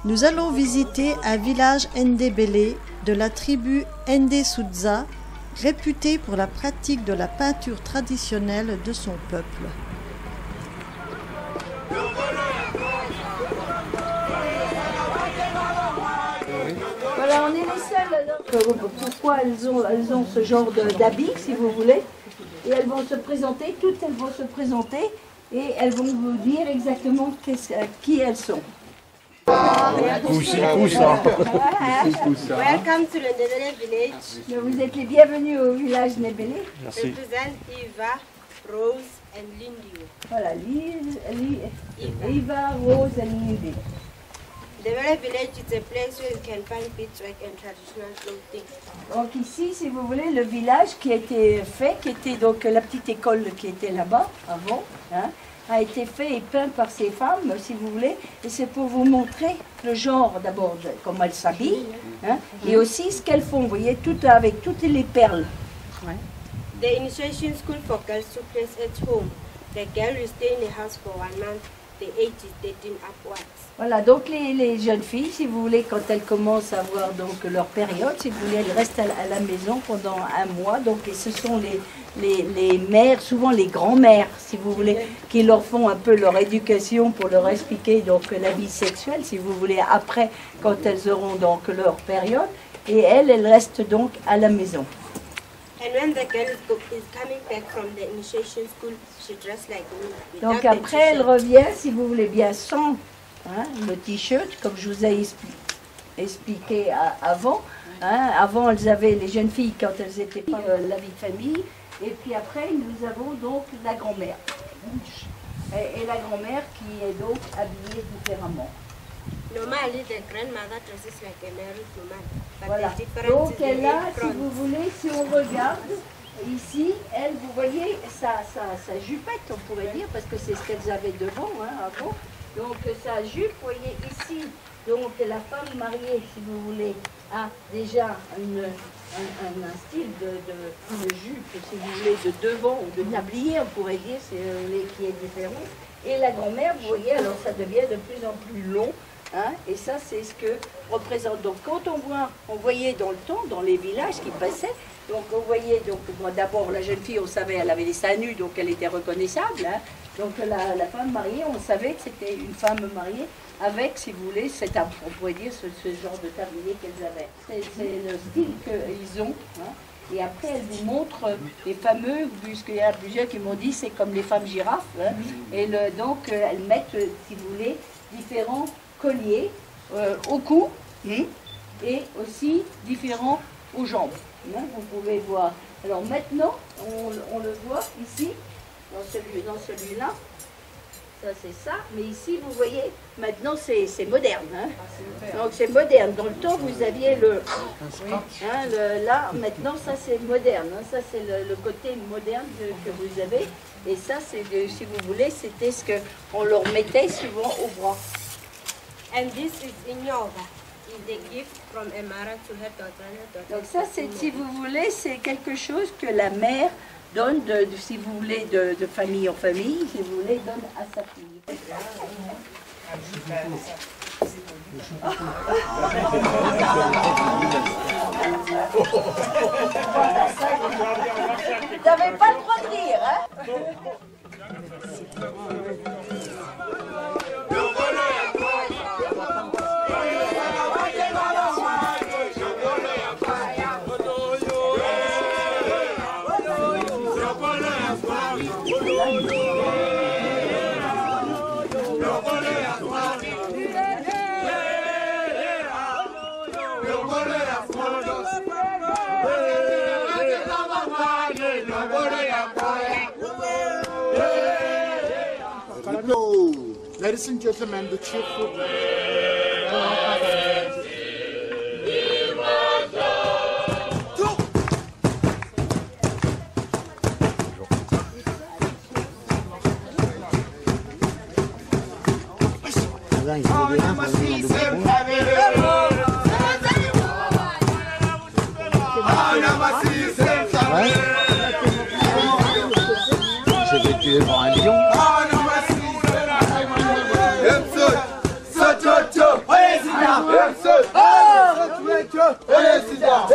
Nous allons visiter un village Ndébélé de la tribu Ndé-Soudza, réputé pour la pratique de la peinture traditionnelle de son peuple. Voilà, on est les seuls. Pourquoi elles ont ce genre d'habits, si vous voulez. Et elles vont se présenter, toutes elles vont se présenter et elles vont vous dire exactement qui elles sont. Welcome to the Ndébélé village. Vous êtes les bienvenus au village Ndébélé. Merci. Represent Eva, Rose and Lindy. Voilà, Eva, Rose et Lindy. Ndébélé village is a place where you can find beadswork and traditional clothing. Donc ici, si vous voulez, le village qui a été fait, qui était donc la petite école qui était là-bas avant, hein, a été fait et peint par ces femmes, si vous voulez, et c'est pour vous montrer le genre d'abord, comment elles s'habillent, hein, et aussi ce qu'elles font, vous voyez, tout avec toutes les perles. Ouais. The initiation school for girls took place at home. The girl will stay in the house for 1 month. The age is 13 upwards. Voilà, donc les jeunes filles, si vous voulez, quand elles commencent à avoir donc leur période, si vous voulez, elles restent à la maison pendant 1 mois. Donc, et ce sont les mères, souvent les grands-mères, si vous voulez, qui leur font un peu leur éducation pour leur expliquer donc la vie sexuelle, si vous voulez, après, quand elles auront donc leur période. Et elles restent donc à la maison. And when the girl is coming back from the initiation school, she dressed like me. Donc après, elle revient, si vous voulez bien, sans le t-shirt, comme je vous ai expliqué avant. Hein, avant, elles avaient les jeunes filles quand elles étaient pas la vie de famille. Et puis après, nous avons donc la grand-mère. Et la grand-mère qui est donc habillée différemment. Normally, the grandmother dresses like a married woman. But Voilà. the difference Donc is elle the a, si front. vous voulez, si on regarde ici, elle, vous voyez, sa jupette, on pourrait dire, parce que c'est ce qu'elles avaient devant, hein, avant. Donc sa jupe, vous voyez ici, donc la femme mariée, si vous voulez, a déjà un style de jupe, si vous voulez, de devant ou de tablier, on pourrait dire, qui est différent. Et la grand-mère, vous voyez, alors ça devient de plus en plus long. Hein, et ça, c'est ce que représente. Donc, quand on voyait dans le temps, dans les villages qui passaient, donc on voyait, donc d'abord la jeune fille, on savait, elle avait les seins nus, donc elle était reconnaissable. Hein. Donc la femme mariée, on savait que c'était une femme mariée avec, si vous voulez, on pourrait dire ce genre de tablier qu'elles avaient. C'est le style qu'ils ont. Hein. Et après, elle vous montre les fameux, puisqu'il y a plusieurs qui m'ont dit, c'est comme les femmes girafes. Hein. Et donc, elles mettent, si vous voulez, différents colliers au cou et aussi différents aux jambes. Hein, vous pouvez voir. Alors maintenant, on le voit ici, dans celui-là. Ça c'est ça, mais ici vous voyez, maintenant c'est moderne. Hein. Donc c'est moderne. Dans le temps vous aviez là, maintenant ça c'est moderne. Hein. Ça c'est le côté moderne que vous avez. Et ça c'est, si vous voulez, c'était ce qu'on leur mettait souvent au bras. And this is Inyova. Is the gift from a mother to her daughter. Donc ça, c'est, si vous voulez, c'est quelque chose que la mère donne, si vous voulez, de famille en famille, si vous voulez, donne à sa fille. Vous n'avez pas le droit de rire, hein? Ladies and gentlemen, the chief food. J'ai vécu devant un lion. Président